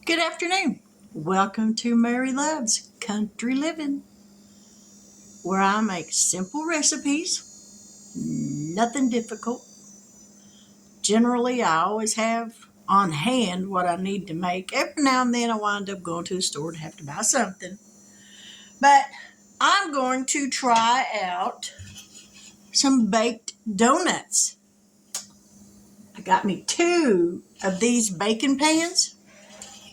Good afternoon. Welcome to Mary Loves Country Living, where I make simple recipes, nothing difficult. Generally, I always have on hand what I need to make. Every now and then I wind up going to the store to have to buy something. But I'm going to try out some baked donuts. I got me 2 of these baking pans.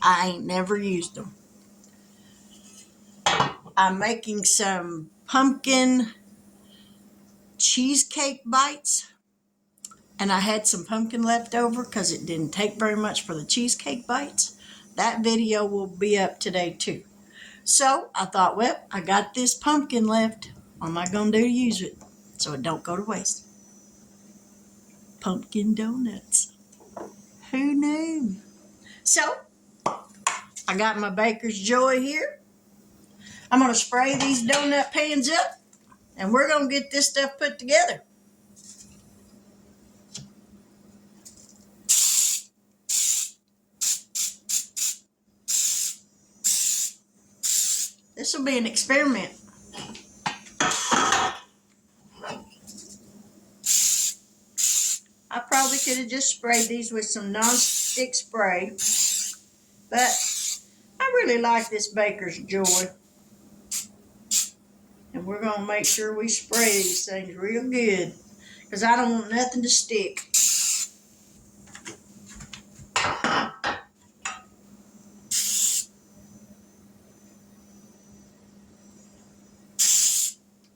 I ain't never used them. I'm making some pumpkin cheesecake bites, and I had some pumpkin left over because it didn't take very much for the cheesecake bites. That video will be up today too. So I thought, well, I got this pumpkin left. What am I going to do to use it so it don't go to waste? Pumpkin donuts. Who knew? So I got my baker's joy here. I'm going to spray these donut pans up, and we're going to get this stuff put together. This will be an experiment. I probably could have just sprayed these with some non-stick spray, but I really like this baker's joy. And we're going to make sure we spray these things real good, because I don't want nothing to stick.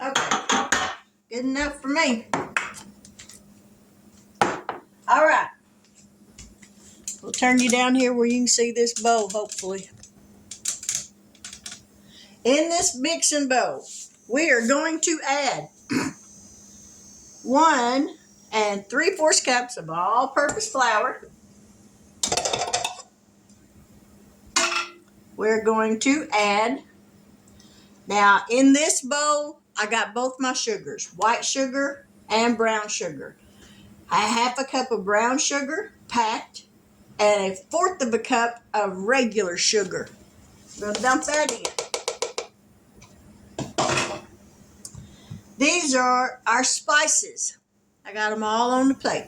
Okay, good enough for me. All right, we'll turn you down here where you can see this bowl, hopefully. In this mixing bowl, we are going to add 1 3/4 cups of all-purpose flour. We're going to add, now in this bowl, I got both my sugars, white sugar and brown sugar. I have 1/2 cup of brown sugar packed and 1/4 cup of regular sugar. I'm going to dump that in. These are our spices. I got them all on the plate.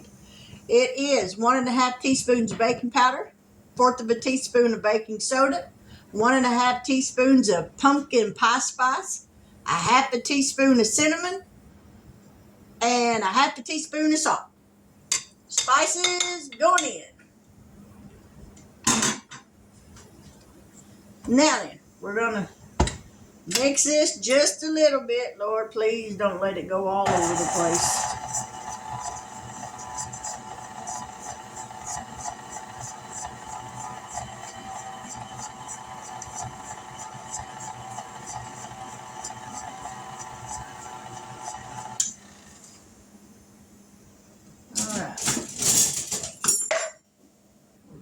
It is 1 1/2 teaspoons of baking powder, 1/4 teaspoon of baking soda, 1 1/2 teaspoons of pumpkin pie spice, 1/2 teaspoon of cinnamon, and 1/2 teaspoon of salt. Spices going in. Now then, we're going to mix this just a little bit. Lord, please don't let it go all over the place.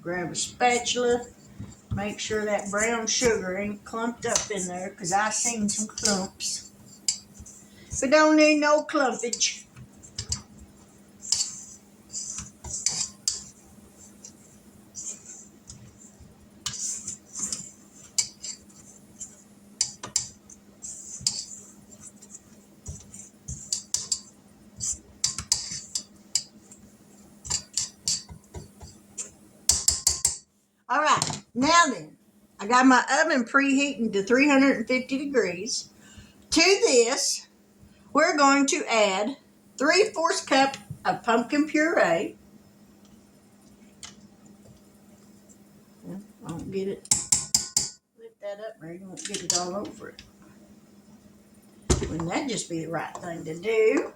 Grab a spatula, make sure that brown sugar ain't clumped up in there, because I seen some clumps. We don't need no clumpage. All right, now then, I got my oven preheating to 350 degrees. To this, we're going to add 3/4 cup of pumpkin puree. I don't get it. Lift that up there, you won't get it all over it. Wouldn't that just be the right thing to do?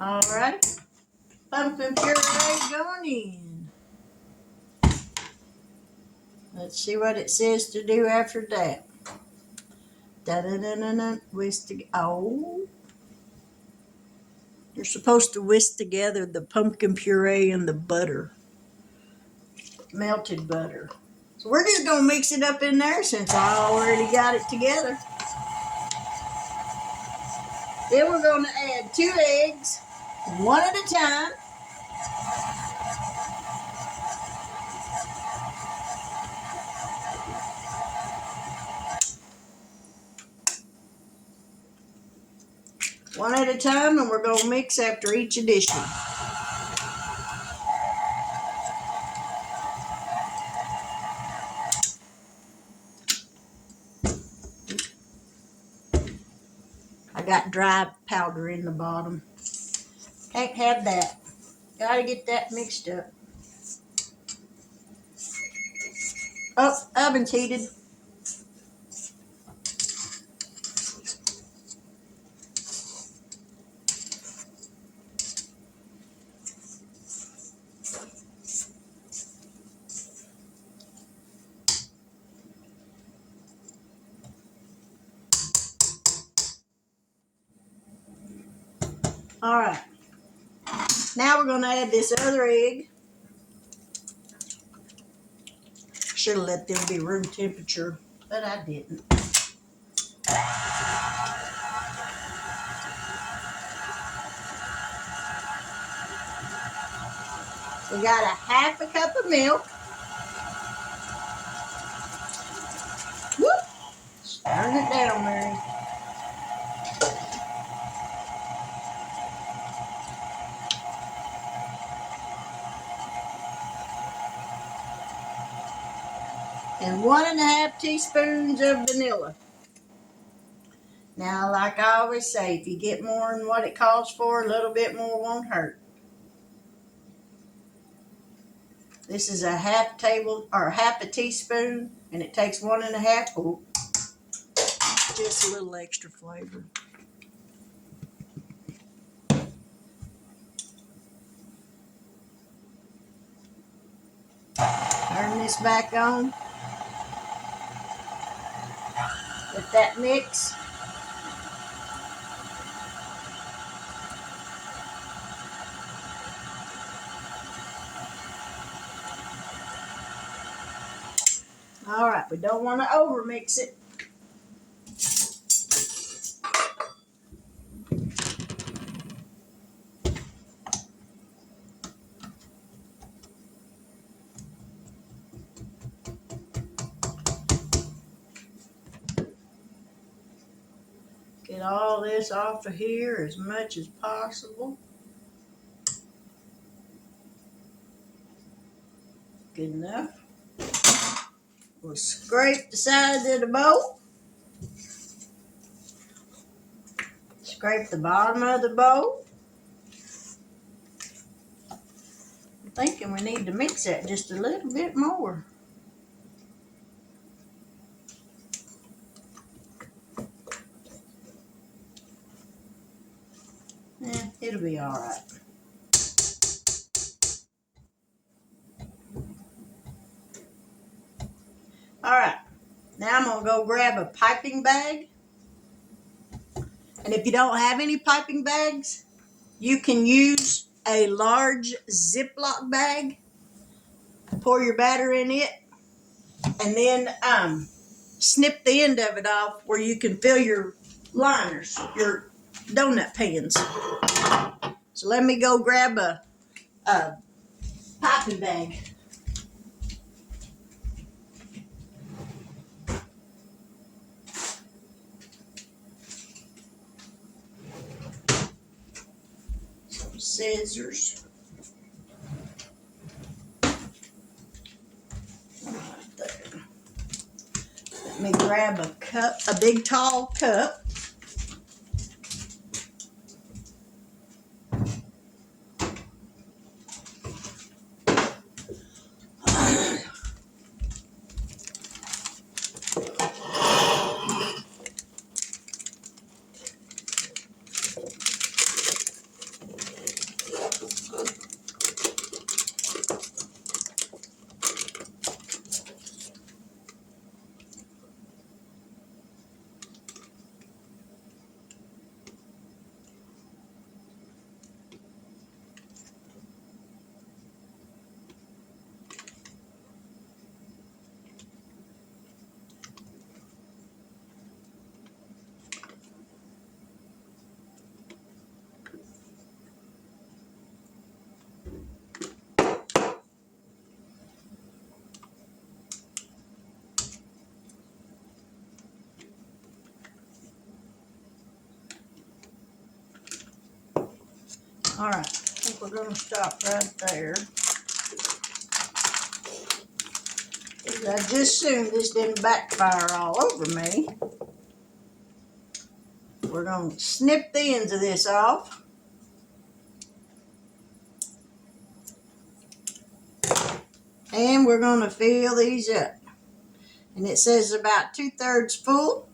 All right, pumpkin puree going in. Let's see what it says to do after that. Da-da-da-da-da, whisk together. Oh, you're supposed to whisk together the pumpkin puree and the butter, melted butter. So we're just going to mix it up in there since I already got it together. Then we're going to add 2 eggs, one at a time. One at a time, and we're going to mix after each addition. I got dry powder in the bottom. Can't have that. Gotta get that mixed up. Oh, oven's heated. All right. Now we're going to add this other egg. Should have let them be room temperature, but I didn't. We got a 1/2 cup of milk. Whoop! Turn it down, Mary. And 1½ teaspoons of vanilla. Now, like I always say, if you get more than what it calls for, a little bit more won't hurt. This is a 1/2 teaspoon, and it takes 1½ Oh, just a little extra flavor. Turn this back on. Let that mix. All right, we don't want to over mix it. Get all this off of here as much as possible. Good enough. We'll scrape the sides of the bowl. Scrape the bottom of the bowl. I'm thinking we need to mix that just a little bit more. It'll be all right. All right, now I'm gonna go grab a piping bag. And if you don't have any piping bags, you can use a large Ziploc bag. Pour your batter in it, and then snip the end of it off where you can fill your liners, your donut pans. So let me go grab a piping bag. Some scissors. Right there. Let me grab a cup, a big tall cup. All right, I think we're going to stop right there. I just assumed this didn't backfire all over me. We're going to snip the ends of this off. And we're going to fill these up. And it says about 2/3 full.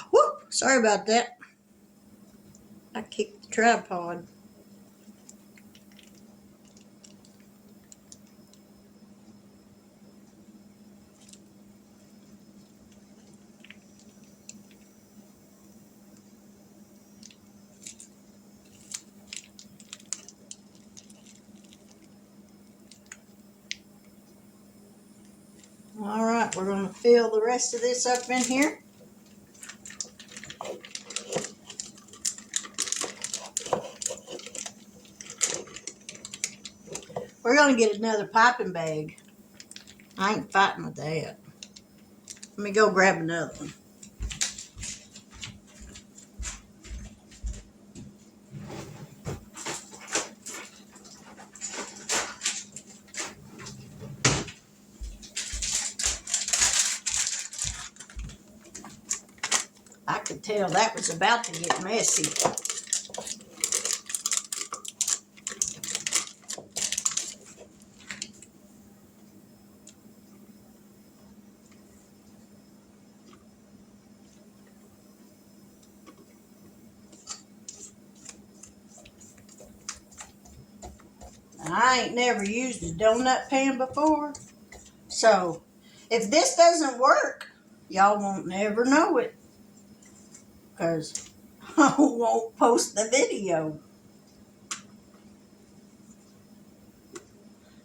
Whoop, sorry about that. I kicked the tripod. All right, we're going to fill the rest of this up in here. We're going to get another piping bag. I ain't fighting with that. Let me go grab another one. I could tell that was about to get messy. I ain't never used a donut pan before, so if this doesn't work, y'all won't never know it, because I won't post the video.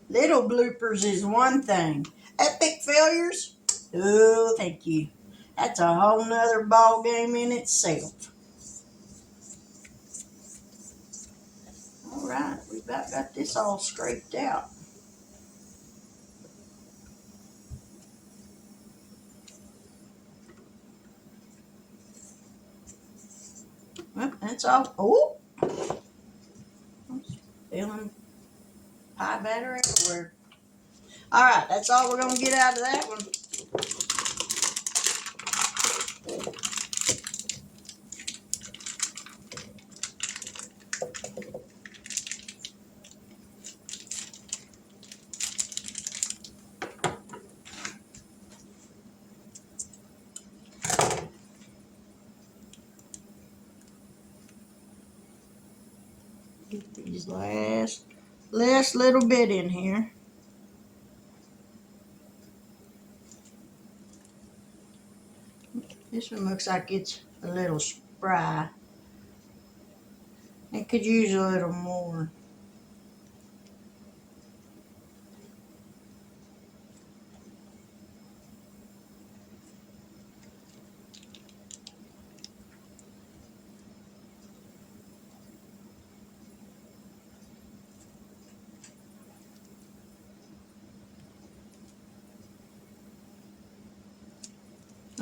Little bloopers is one thing. Epic failures? Oh, thank you. That's a whole nother ball game in itself. All right, we about got this all scraped out. Well, that's all. Oh, I'm spilling pie batter everywhere. All right, that's all we're going to get out of that one. Get these last little bit in here. This one looks like it's a little spry. It could use a little more.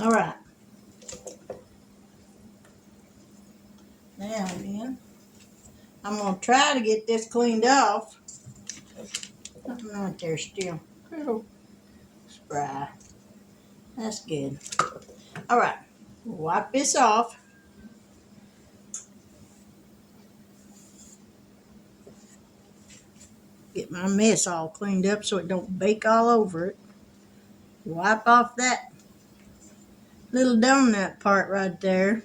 All right. Now then, I'm going to try to get this cleaned off. Nothing right there still. A little spry. That's good. All right. Wipe this off. Get my mess all cleaned up so it don't bake all over it. Wipe off that little donut part right there.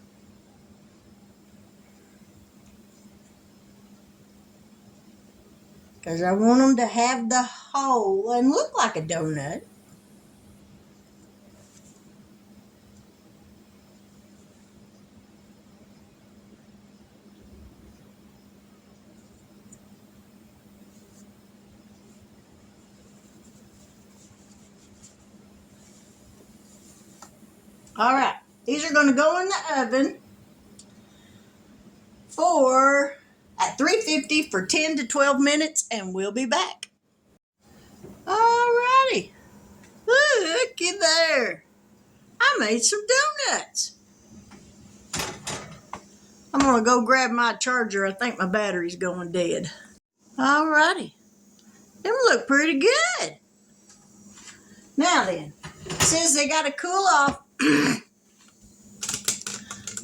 Because I want them to have the hole and look like a donut. All right, these are going to go in the oven for at 350 for 10 to 12 minutes, and we'll be back. All righty, looky there. I made some donuts. I'm going to go grab my charger. I think my battery's going dead. All righty, them look pretty good. Now then, it says they got to cool off.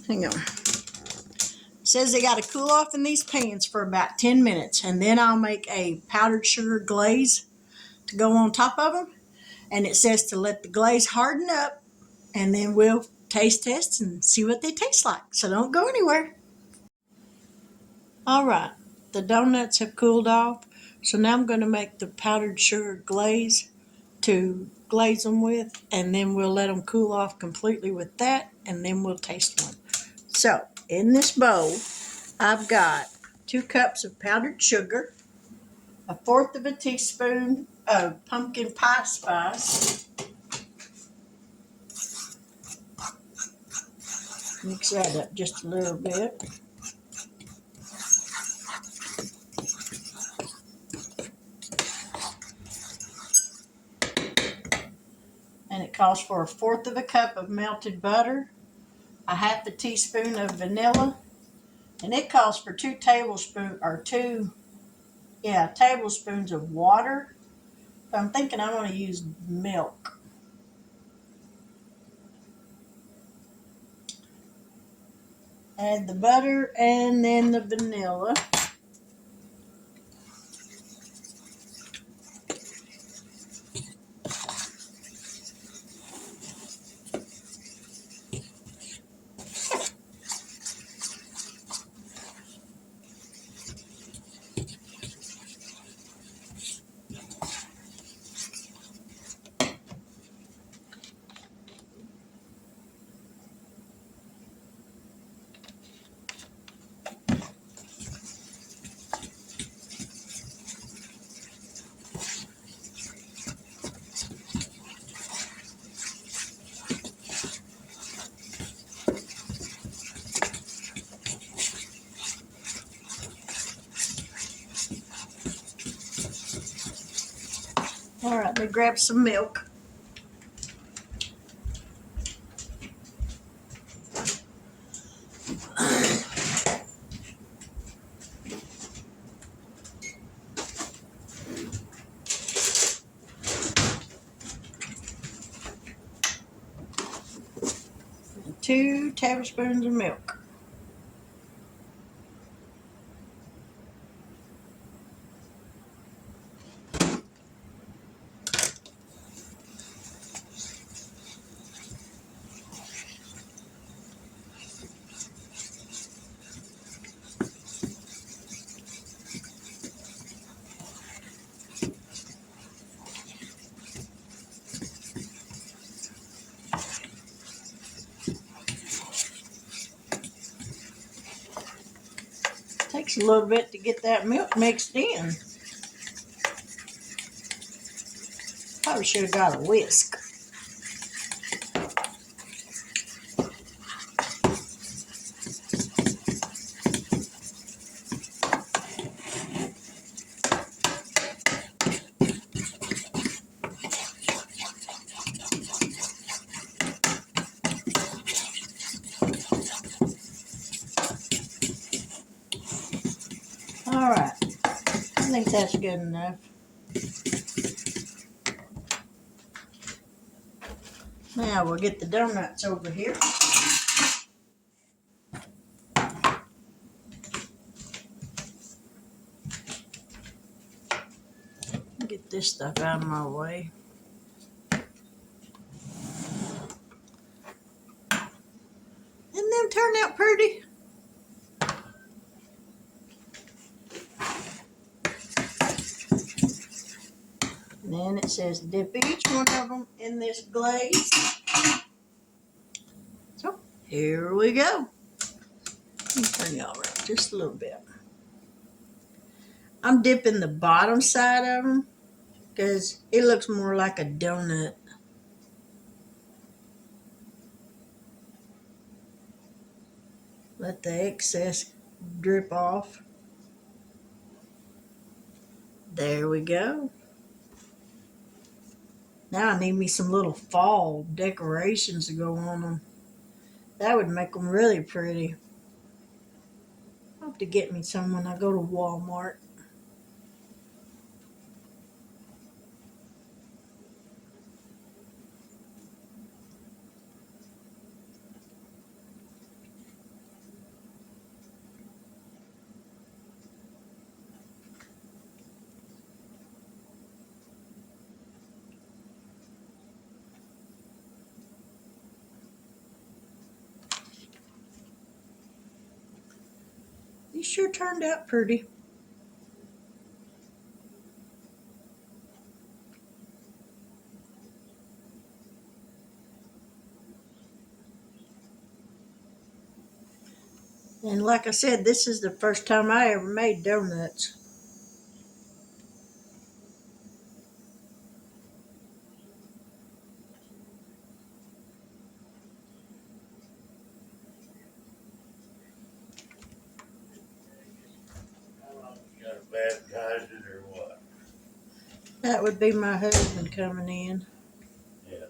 Hang on. It says they got to cool off in these pans for about 10 minutes, and then I'll make a powdered sugar glaze to go on top of them. And it says to let the glaze harden up, and then we'll taste test and see what they taste like. So don't go anywhere. All right, the donuts have cooled off, so now I'm going to make the powdered sugar glaze to glaze them with, and then we'll let them cool off completely with that, and then we'll taste one. So in this bowl, I've got 2 cups of powdered sugar, 1/4 of a teaspoon of pumpkin pie spice. Mix that up just a little bit. And it calls for 1/4 of a cup of melted butter, 1/2 teaspoon of vanilla, and it calls for 2 tablespoons of water. But I'm thinking I want to use milk. Add the butter and then the vanilla. All right, let me grab some milk. And 2 tablespoons of milk. Takes a little bit to get that milk mixed in. Probably should have got a whisk. All right, I think that's good enough. Now we'll get the donuts over here. Get this stuff out of my way. Didn't them turn out pretty? And then it says dip each one of them in this glaze. So here we go. Let me turn y'all around just a little bit. I'm dipping the bottom side of them because it looks more like a donut. Let the excess drip off. There we go. Now I need me some little fall decorations to go on them. That would make them really pretty. I'll have to get me some when I go to Walmart. These sure turned out pretty. And like I said, this is the first time I ever made donuts. You gotta baptize it or what? That would be my husband coming in. Yeah.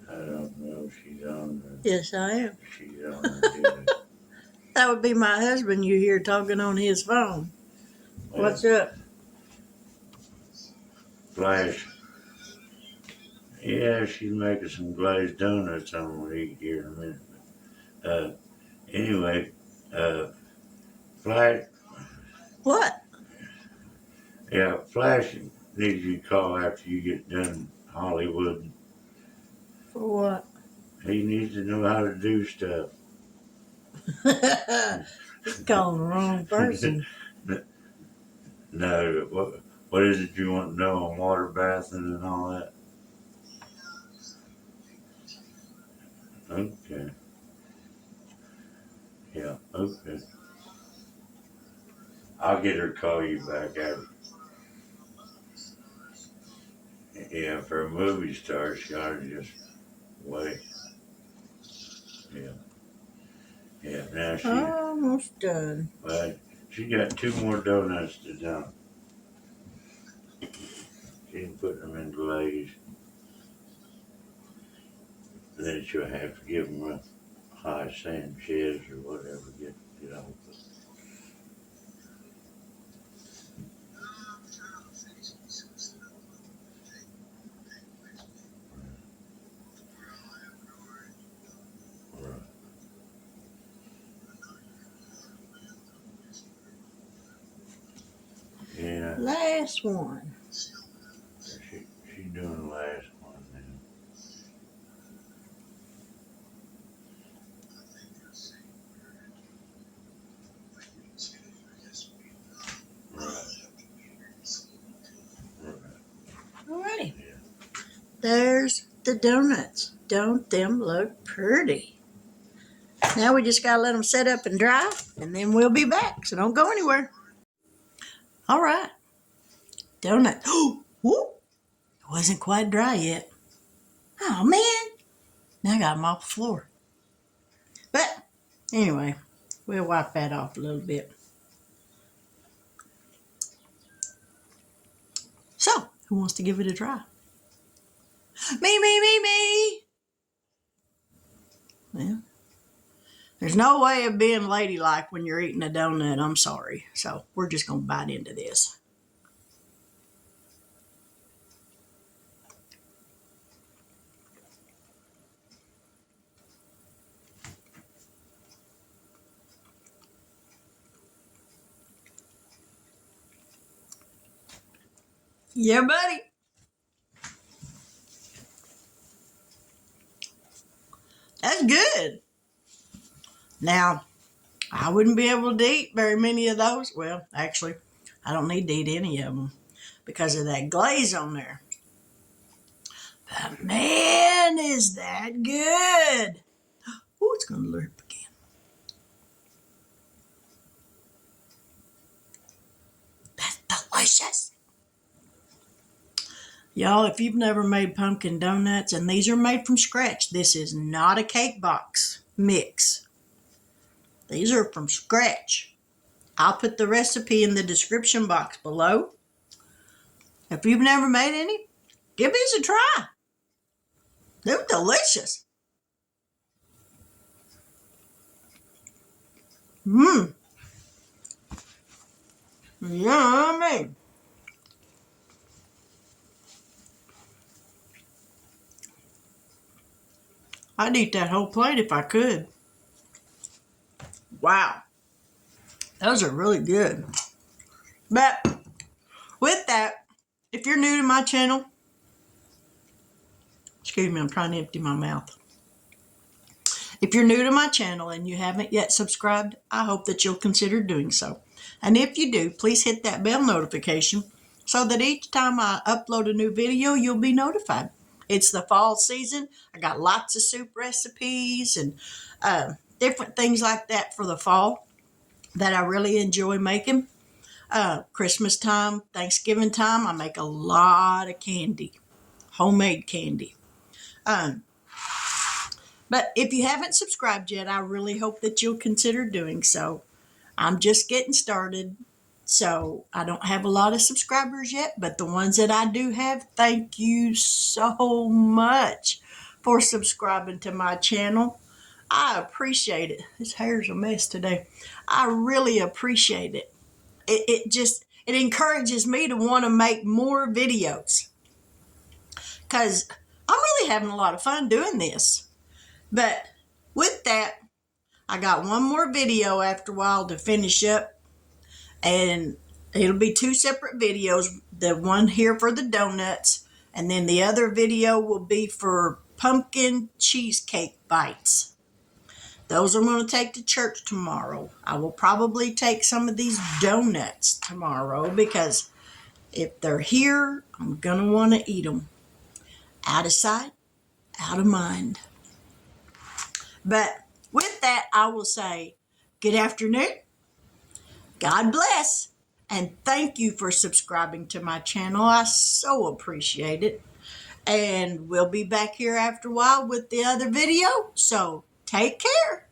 I don't know if she's on her. Yes, I am. She's on her duty. That would be my husband you hear talking on his phone. Well, What's up? Flash. Yeah, she's making some glazed donuts I'm gonna eat here in a minute. Anyway, Flash. What? Yeah, Flash needs you to call after you get done Hollywood. For what? He needs to know how to do stuff. He's calling the wrong person. No, what is it you want to know on water bathing and all that? Okay. Yeah, okay. I'll get her to call you back after. Yeah, for a movie star, she ought to just wait. Yeah. Yeah, now Almost done. well, she got two more donuts to do. She can put them in Glaze. Then she'll have to give them a high Sanchez or whatever, get off it. Right. Yeah, Last one. she's doing the last one now. Right, right, Alrighty. yeah. There's the donuts. Don't them look pretty? Now we just gotta let them set up and dry, and then we'll be back. So don't go anywhere. All right. Donut. Oh, whoop. It wasn't quite dry yet. Oh, man. Now I got them off the floor. But anyway, we'll wipe that off a little bit. So, who wants to give it a try? Me. Well, there's no way of being ladylike when you're eating a donut. I'm sorry. So, we're just going to bite into this. Yeah, buddy. That's good. Now, I wouldn't be able to eat very many of those. Well, actually, I don't need to eat any of them because of that glaze on there. But man, is that good. Oh, it's going to lurp again. That's delicious. Y'all, if you've never made pumpkin donuts, and these are made from scratch, this is not a cake box mix. These are from scratch. I'll put the recipe in the description box below. If you've never made any, give these a try. They're delicious. Mmm. Yummy. I'd eat that whole plate if I could. Wow. Those are really good. But with that, if you're new to my channel, excuse me, I'm trying to empty my mouth. If you're new to my channel and you haven't yet subscribed, I hope that you'll consider doing so. And if you do, please hit that bell notification so that each time I upload a new video, you'll be notified. It's the fall season. I got lots of soup recipes and different things like that for the fall that I really enjoy making. Christmas time, Thanksgiving time, I make a lot of candy, homemade candy. But if you haven't subscribed yet, I really hope that you'll consider doing so. I'm just getting started, so I don't have a lot of subscribers yet, but the ones that I do have, thank you so much for subscribing to my channel. I appreciate it. This hair's a mess today. I really appreciate it. It encourages me to want to make more videos because I'm really having a lot of fun doing this. But with that, I got one more video after a while to finish up, and it'll be two separate videos. The one here for the donuts, and then the other video will be for pumpkin cheesecake bites. Those I'm going to take to church tomorrow. I will probably take some of these donuts tomorrow because if they're here, I'm going to want to eat them. Out of sight, out of mind. But with that, I will say good afternoon, God bless, and thank you for subscribing to my channel. I so appreciate it. And we'll be back here after a while with the other video. So take care.